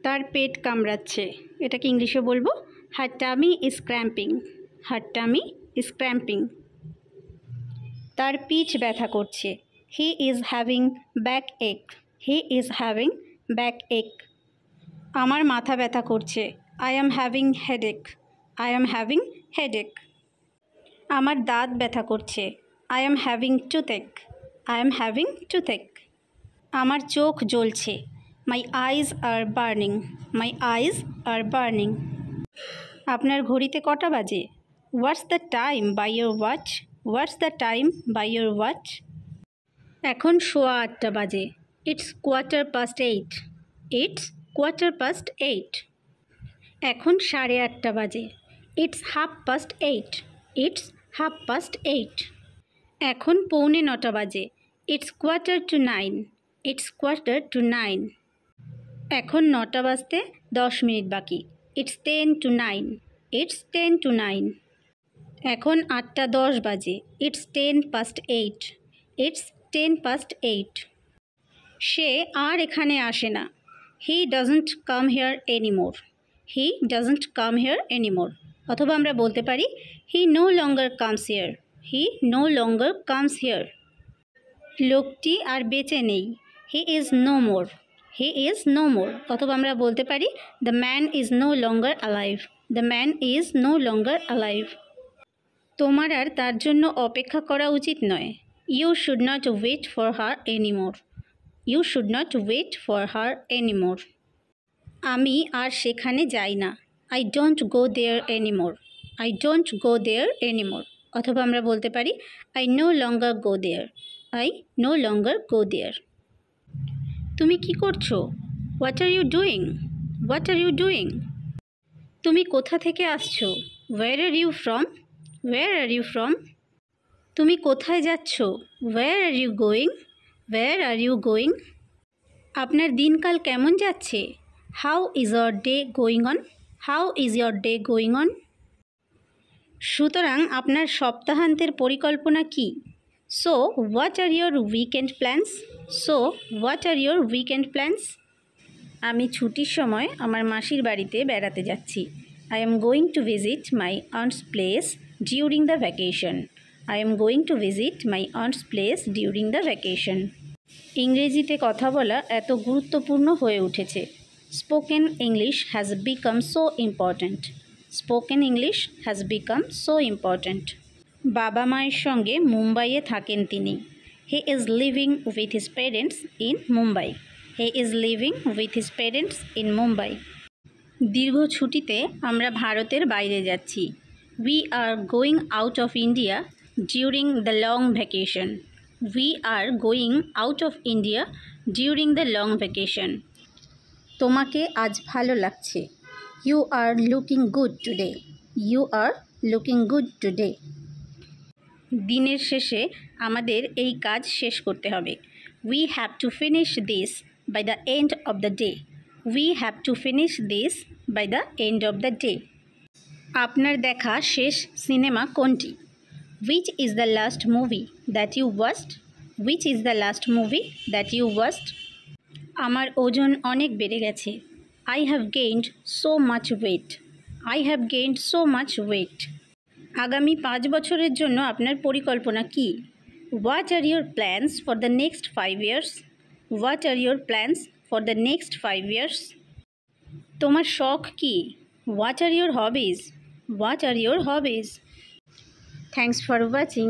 তার পেট কামড়াচ্ছে, এটাকে ইংলিশে বলবো her tummy is cramping. Her tummy is cramping. তার পিঠ ব্যথা করছে, হি ইজ হ্যাভিং ব্যাক এক। হি ইজ হ্যাভিং ব্যাক এক। আমার মাথা ব্যথা করছে, I am having headache. I am having headache. আমার দাঁত ব্যথা করছে, I am having টুথেক। I am having টুথেক। আমার চোখ জ্বলছে, মাই আইজ আর বার্নিং। মাই আইজ আর বার্নিং। আপনার ঘড়িতে কটা বাজে? What's the time by your watch? What's the time by your watch? এখন 8:15 বাজে, ইটস 8:15। ইটস 8:15। এখন 8:30 বাজে, ইটস 8:30। ইটস 8:30। এখন 8:45 বাজে, ইটস 9:15। ইটস 9:15। এখন 9টা বাজতে 10 মিনিট বাকি, ইটস 10 to 9। It's 10 to 9। এখন 8:10 বাজে, ইটস 8:10। ইটস 8:10। সে আর এখানে আসে না, he doesn't come here anymore. He doesn't come here anymore. অথবা আমরা বলতে পারি he no longer comes here. He no longer comes here. লোকটি আর বেঁচে নেই, he is no more. He is no more. অথবা আমরা বলতে পারি the man is no longer alive. The man is no longer alive. তোমার আর তার জন্য অপেক্ষা করা উচিত নয়, you should not wait for her anymore. You should not wait for her anymore. আমি আর সেখানে যাই না, I don't go there anymore. I don't go there anymore. অথবা আমরা বলতে পারি I no longer go there. I no longer go there. তুমি কি করছো? What are you doing? What are you doing? তুমি কোথা থেকে আসছো? Where are you from? Where are you from? তুমি কোথায় যাচ্ছ? Where are you going? Where are you going? আপনার দিনকাল কেমন যাচ্ছে? How is your day going on? How is your day going on? সুতরাং আপনার সপ্তাহান্তের পরিকল্পনা কী? So what are your weekend plans? So what are your weekend plans? আমি ছুটির সময় আমার মাসির বাড়িতে বেড়াতে যাচ্ছি। I am going to visit my aunt's place during the vacation. I am going to visit my aunt's place during the vacation. ইংরেজিতে কথা বলা এত গুরুত্বপূর্ণ হয়ে উঠেছে। Spoken English has become so important. Spoken English has become so important. বাবা মায়ের সঙ্গে মুম্বাইয়ে থাকেন তিনি। He is living with his parents in Mumbai. He is living with his parents in Mumbai. দীর্ঘ ছুটিতে আমরা ভারতের বাইরে যাচ্ছি। We are going out of India during the long vacation. We are going out of India during the long vacation. তোমাকে আজ ভালো লাগছে। You are looking good today. You are looking good today. দিনের শেষে আমাদের এই কাজ শেষ করতে হবে। We have to finish this by the end of the day. We have to finish this by the end of the day. আপনার দেখা শেষ সিনেমা কোনটি? Which is the last movie that you watched? Which is the last movie that you watched? আমার ওজন অনেক বেড়ে গেছে। I have gained so much weight. I have gained so much weight. আগামী 5 বছরের জন্য আপনার পরিকল্পনা কী? What are your plans for the next 5 years? What are your plans for the next 5 years? তোমার শখ কী? What are your hobbies? What are your hobbies? Thanks for watching.